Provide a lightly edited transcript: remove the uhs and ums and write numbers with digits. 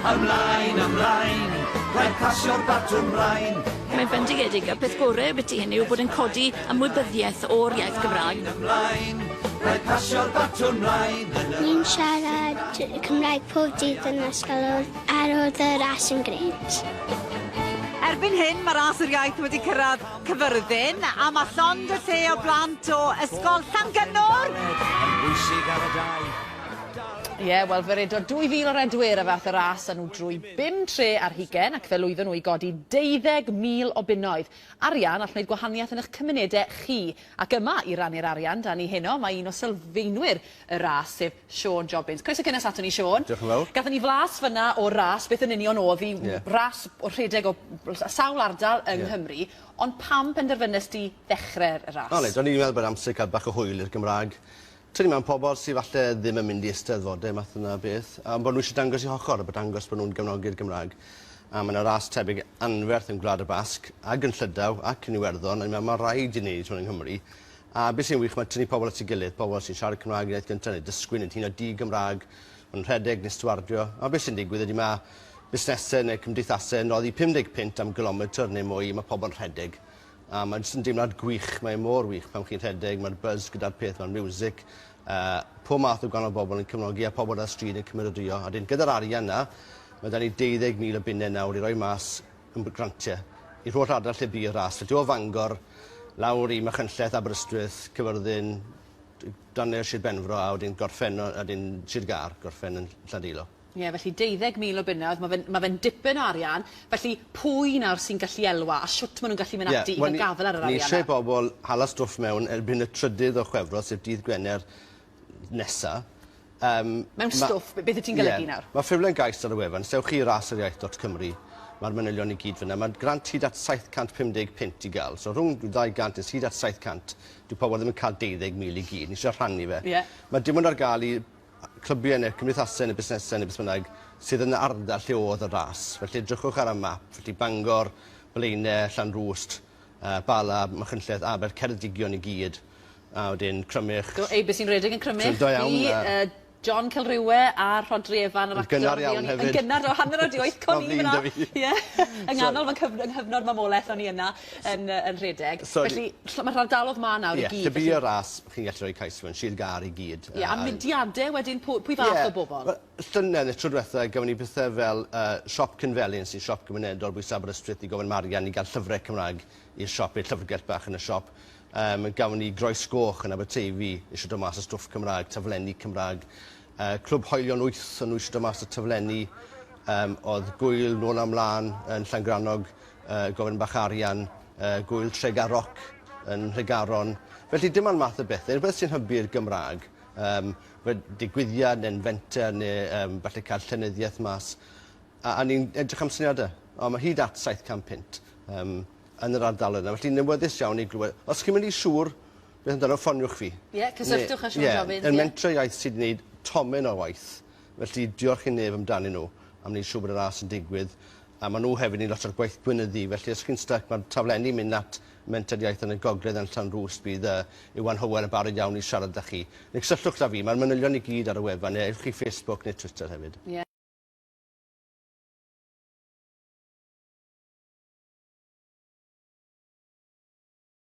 Ymlaen, ymlaen, rhaid pasio'r batwn mlaen. Mae'n bendigedig a peth gorau byti hynny yw bod yn codi ymwybyddiaeth o'r iaith Gymraeg. Ymlaen, rhaid pasio'r batwn mlaen. Ni'n siarad Cymraeg pob dydd yn ysgol ar oedd y ras yn gret. Erbyn hyn, mae ras yr iaith wedi cyrraedd Cyfyrddin a mae llond y lle o blant o ysgol Llangynor. Yn bwysig ar y dau. Ie, wel, fe redo 2,000 o redwyr a fath y ras a nhw drwy 5 tre ar hugen ac fe lwyddo nhw i godi 12,000 o bunnoedd. Arian all wneud gwahaniaeth yn eich cymunedau chi. Ac yma i rannu'r arian, dan ni heno, mae un o sylfaenwyr y ras, sef Siôn Jobbins. Croeso cynnes ato ni, Siôn. Diolch yn fawr. Gathon ni flas fyna o ras, beth yn union oedd i ras o rhedeg o sawl ardal yng Nghymru, ond pam penderfynnes di ddechrau'r ras? Do'n i'n meddwl bod amser cael bach o hwyl i'r Gymraeg. Tynnu mewn pobl sydd falle ddim yn mynd i eisteddfodau math yna beth, a bod nhw eisiau dangos i hochr, a bod dangos bod nhw'n gefnogi'r Gymraeg. A mae yna ras tebyg anferth yn Gwlad y Basg, ac yn Llydaw, ac yn Iwerddon, a mae rhaid i wneud hwn yng Nghymru. A beth sy'n wych, mae tynnu pobl at ei gilydd, pobl sy'n siarad Cymraeg yn eith gyntaf, neu dysgwyn yn hun o di-Gymraeg, mae'n rhedeg neu stwardio. A beth sy'n digwydd ydy mae busnesau neu cymdeithasau yn roddi 50 pint am gilometr neu mwy, mae pobl yn rhedeg. A mae'n jyst yn deimlad gwych, mae'n mor wych pan chi'n rhedeg, mae'r buzz gyda'r peth, mae'r music. Pob math o gwahanol bobl yn cefnogi a pobl ar y stryd yn cymeradwyo. A dyn gyda'r arian yna, mae da ni 12,000 o bunnau nawr i roi mas yn grantiau i'r holl ardal lle bu'r ras. Felly o Fangor, lawr i Machynlleth, Aberystwyth, Cyfyrddin, dan i'r Sir Benfro, a wedyn gorffen, a wedyn Sir Gar, gorffen yn Llandilo. Ie, felly 12,000 o bunnoedd, mae fe'n dipyn o arian, felly pwy nawr sy'n gallu elwa a siwt maen nhw'n gallu mynd ati i gael gafel ar yr arian? Ni eisiau bobl hala stwff mewn erbyn y trydydd o Chwefror, sef dydd Gwener nesa. Mewn stwff, beth y ti'n golygu nawr? Mae ffurflen gais ar y wefan, sewch chi rasyrieith.cymru, mae'r manylion i gyd fyna. Mae grant hyd at 750 pint i gael, so rhwng 200 ys hyd at 700, dyw pobl ddim yn cael 12,000 i gyd, ni eisiau rhannu fe. Mae dim ond ar gael i clybiau neu cymdeithasau neu busnesau neu beth bynnag sydd yn ardal lle oedd y ras. Felly edrychwch ar y map, felly Bangor, Blaenau, Llanrwst, Bala, Machynlleth, Aber, Ceredigion i gyd. A wedyn Crymych. Beth sy'n rhedeg yn Crymych? Do iawn. John Cilrywe a Rodri Efan yr actor. Yn gynnar iawn hefyd. Yn gynnar o hanner o dioeth con i fyna. Yng nghanol mae'n hyfnod mamolaeth o'n i yna yn rhedeg. Felly mae'r ardalodd ma nawr i gyd. Lle bu y ras, chi'n gallu rhoi cais mewn, Sir Gar i gyd. A mudiadau wedyn, pwy fath o bobl? Llynedd, y tro diwetha, gafon ni bethau fel siop Cynfelyn, sy'n siop gymunedol bwys Aberystwyth i gofyn Marian i gael llyfrau Cymraeg i'r siop, i'r llyfrgell bach yn y siop. Gafon ni Groes Goch yn Aberteifi, eisiau dod mas o stwff Cymraeg, taflenni Cymraeg. Clwb Hoelion 8 yn eisiau dod mas o taflenni. Oedd Gwyl nôl amlan yn Llangranog, gofyn bach arian, Gwyl Tregaroc yn Rhegaron. Felly dim ond math o bethau. Rhywbeth sy'n hybu'r Gymraeg. Digwyddiad neu'n fenter neu falle cael llenyddiaeth mas. A ni'n edrych am syniadau. Mae hyd at 700 pint yn yr ardal yna. Felly newyddus iawn i glywed. Os chi'n mynd i siŵr, beth amdano, ffoniwch fi. Ie, cysylltwch â Siôn Jobbins. Yn mentre iaith sydd wedi gwneud tomen o waith. Felly diolch i nef amdanyn nhw am wneud siŵr bod y ras yn digwydd. A maen nhw hefyd yn lot o'r gwaith gwynyddu. Felly os chi'n stuck, mae'r taflenni mynd at menteriaeth yn y gogledd yn Llanrwst bydd Iwan Hywel yn barod iawn i siarad â chi. Neu cysylltwch â fi, mae'r manylion i gyd ar y wefan, neu ewch chi Facebook neu Twitter hefyd.